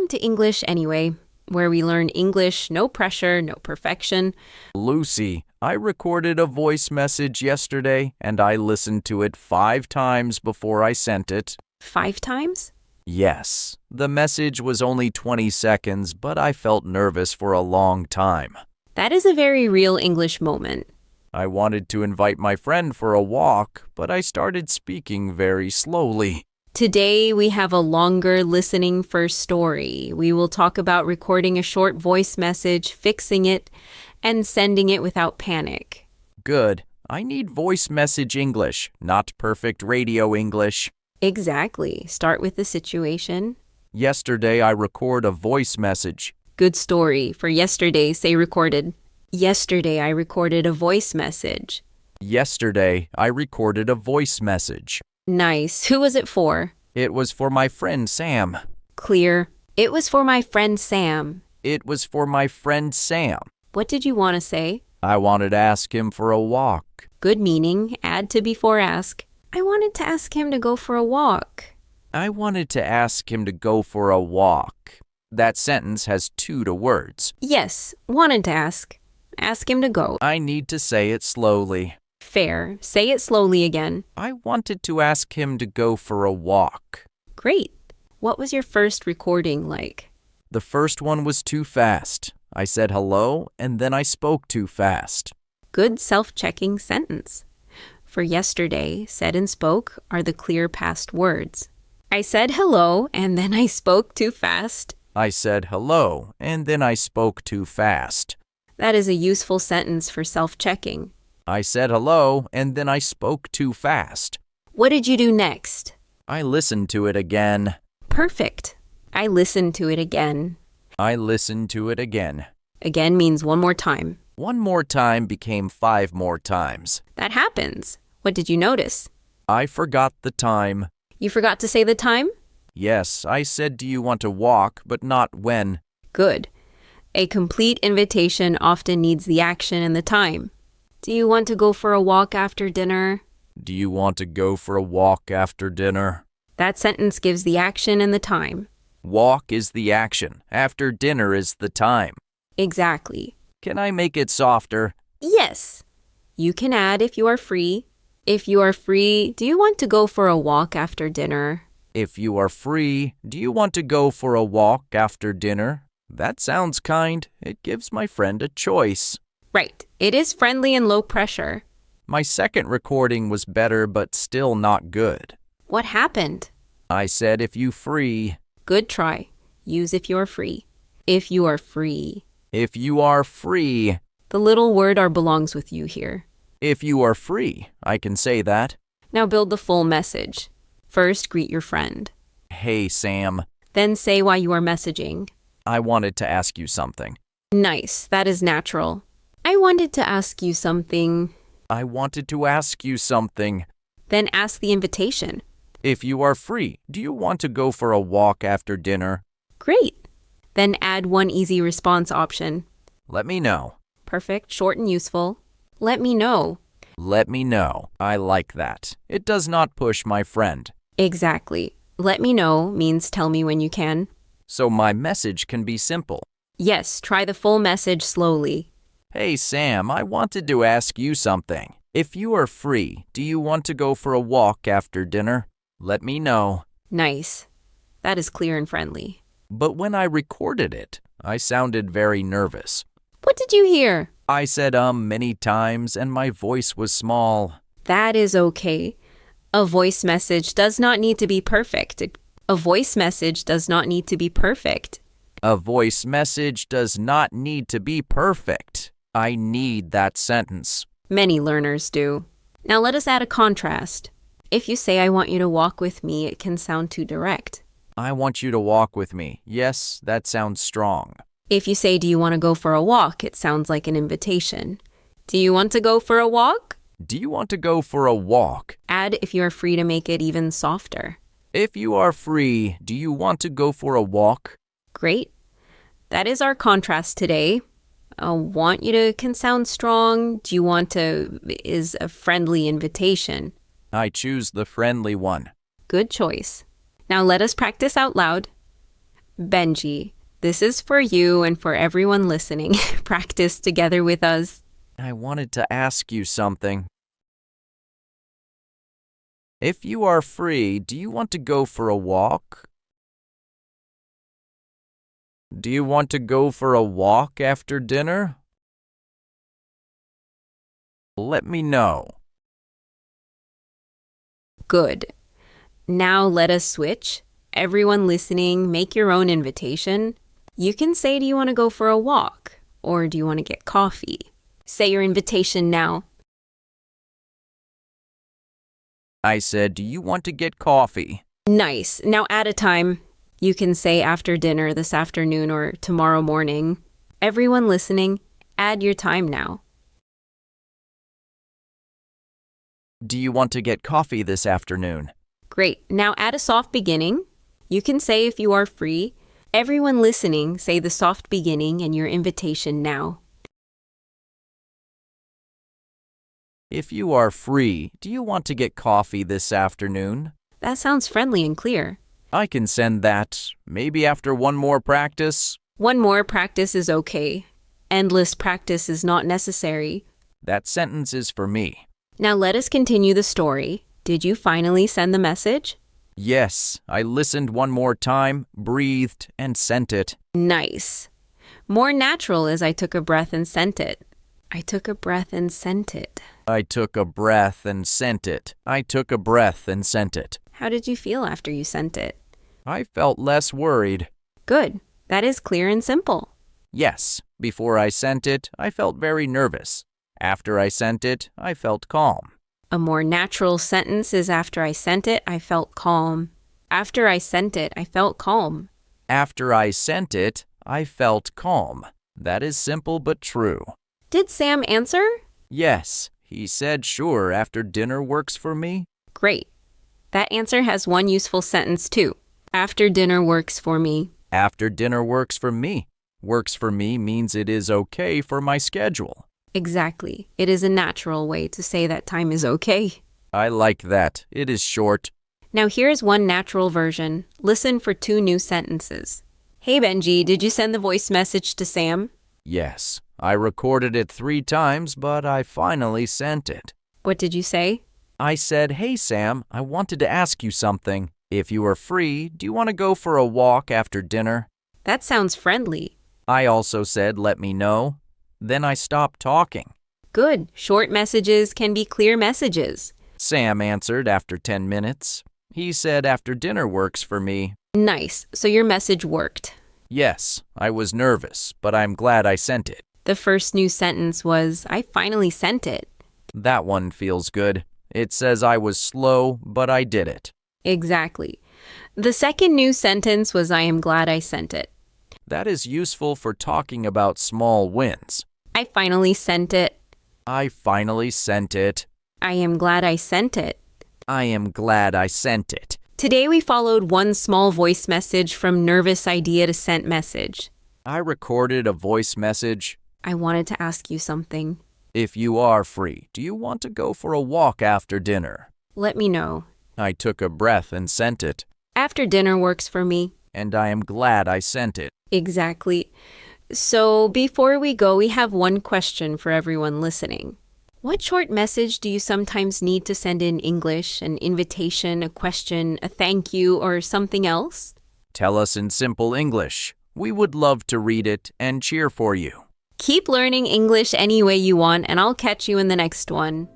Welcome to English Anyway, where we learn English, no pressure, no perfection. Lucy, I recorded a voice message yesterday, and I listened to it 5 times before I sent it. 5 times? Yes, the message was only 20 seconds, but I felt nervous for a long time. That is a very real English moment. I wanted to invite my friend for a walk, but I started speaking very slowly. Today, we have a longer listening first story. We will talk about recording a short voice message, fixing it, and sending it without panic. Good. I need voice message English, not perfect radio English. Exactly. Start with the situation. Yesterday, I record a voice message. Good story. For yesterday, say recorded. Yesterday, I recorded a voice message. Yesterday, I recorded a voice message. Nice. Who was it for? It was for my friend Sam. Clear. It was for my friend Sam. It was for my friend Sam. What did you want to say? I wanted to ask him for a walk. Good meaning. Add to before ask. I wanted to ask him to go for a walk. I wanted to ask him to go for a walk. That sentence has 2 words. Yes, wanted to ask. Ask him to go. I need to say it slowly. Fair. Say it slowly again. I wanted to ask him to go for a walk. Great. What was your first recording like? The first one was too fast. I said hello, and then I spoke too fast. Good self-checking sentence. For yesterday, said and spoke are the clear past words. I said hello, and then I spoke too fast. I said hello, and then I spoke too fast. That is a useful sentence for self-checking. I said hello, and then I spoke too fast. What did you do next? I listened to it again. Perfect. I listened to it again. I listened to it again. Again means one more time. One more time became 5 more times. That happens. What did you notice? I forgot the time. You forgot to say the time? Yes, I said, do you want to walk, but not when. Good. A complete invitation often needs the action and the time. Do you want to go for a walk after dinner? Do you want to go for a walk after dinner? That sentence gives the action and the time. Walk is the action. After dinner is the time. Exactly. Can I make it softer? Yes. You can add if you are free. If you are free, do you want to go for a walk after dinner? If you are free, do you want to go for a walk after dinner? That sounds kind. It gives my friend a choice. Right. It is friendly and low pressure. My second recording was better, but still not good. What happened? I said, if you free. Good try. Use if you are free. If you are free. If you are free. The little word "are" belongs with you here. If you are free, I can say that. Now build the full message. First, greet your friend. Hey, Sam. Then say why you are messaging. I wanted to ask you something. Nice. That is natural. I wanted to ask you something. I wanted to ask you something. Then ask the invitation. If you are free, do you want to go for a walk after dinner? Great. Then add one easy response option. Let me know. Perfect. Short and useful. Let me know. Let me know. I like that. It does not push my friend. Exactly. Let me know means tell me when you can. So my message can be simple. Yes, try the full message slowly. Hey, Sam, I wanted to ask you something. If you are free, do you want to go for a walk after dinner? Let me know. Nice. That is clear and friendly. But when I recorded it, I sounded very nervous. What did you hear? I said many times and my voice was small. That is okay. A voice message does not need to be perfect. A voice message does not need to be perfect. A voice message does not need to be perfect. I need that sentence. Many learners do. Now let us add a contrast. If you say, I want you to walk with me, it can sound too direct. I want you to walk with me. Yes, that sounds strong. If you say, do you want to go for a walk, it sounds like an invitation. Do you want to go for a walk? Do you want to go for a walk? Add if you are free to make it even softer. If you are free, do you want to go for a walk? Great. That is our contrast today. Want you to can sound strong. Do you want to is a friendly invitation. I choose the friendly one. Good choice. Now let us practice out loud. Benji, this is for you and for everyone listening. Practice together with us. I wanted to ask you something. If you are free, do you want to go for a walk? Do you want to go for a walk after dinner? Let me know. Good. Now let us switch. Everyone listening, make your own invitation. You can say, do you want to go for a walk? Or do you want to get coffee? Say your invitation now. I said, do you want to get coffee? Nice. Now add a time. You can say after dinner this afternoon or tomorrow morning. Everyone listening, add your time now. Do you want to get coffee this afternoon? Great. Now add a soft beginning. You can say if you are free. Everyone listening, say the soft beginning and your invitation now. If you are free, do you want to get coffee this afternoon? That sounds friendly and clear. I can send that. Maybe after one more practice? One more practice is okay. Endless practice is not necessary. That sentence is for me. Now let us continue the story. Did you finally send the message? Yes, I listened one more time, breathed, and sent it. Nice. More natural is I took a breath and sent it. I took a breath and sent it. I took a breath and sent it. I took a breath and sent it. How did you feel after you sent it? I felt less worried. Good. That is clear and simple. Yes, before I sent it, I felt very nervous. After I sent it, I felt calm. A more natural sentence is after I sent it, I felt calm. After I sent it, I felt calm. After I sent it, I felt calm. That is simple but true. Did Sam answer? Yes, he said sure after dinner works for me. Great. That answer has one useful sentence too. After dinner works for me. After dinner works for me. Works for me means it is okay for my schedule. Exactly. It is a natural way to say that time is okay. I like that. It is short. Now here's one natural version. Listen for 2 new sentences. Hey Benji, did you send the voice message to Sam? Yes, I recorded it 3 times, but I finally sent it. What did you say? I said, hey Sam, I wanted to ask you something. If you are free, do you want to go for a walk after dinner? That sounds friendly. I also said, let me know. Then I stopped talking. Good. Short messages can be clear messages. Sam answered after 10 minutes. He said after dinner works for me. Nice. So your message worked. Yes, I was nervous, but I'm glad I sent it. The first new sentence was, I finally sent it. That one feels good. It says I was slow, but I did it. Exactly. The second new sentence was, I am glad I sent it. That is useful for talking about small wins. I finally sent it. I finally sent it. I am glad I sent it. I am glad I sent it. Today we followed one small voice message from nervous idea to sent message. I recorded a voice message. I wanted to ask you something. If you are free, do you want to go for a walk after dinner? Let me know. I took a breath and sent it. After dinner works for me. And I am glad I sent it. Exactly. So before we go, we have one question for everyone listening. What short message do you sometimes need to send in English? An invitation, a question, a thank you, or something else? Tell us in simple English. We would love to read it and cheer for you. Keep learning English any way you want, and I'll catch you in the next one.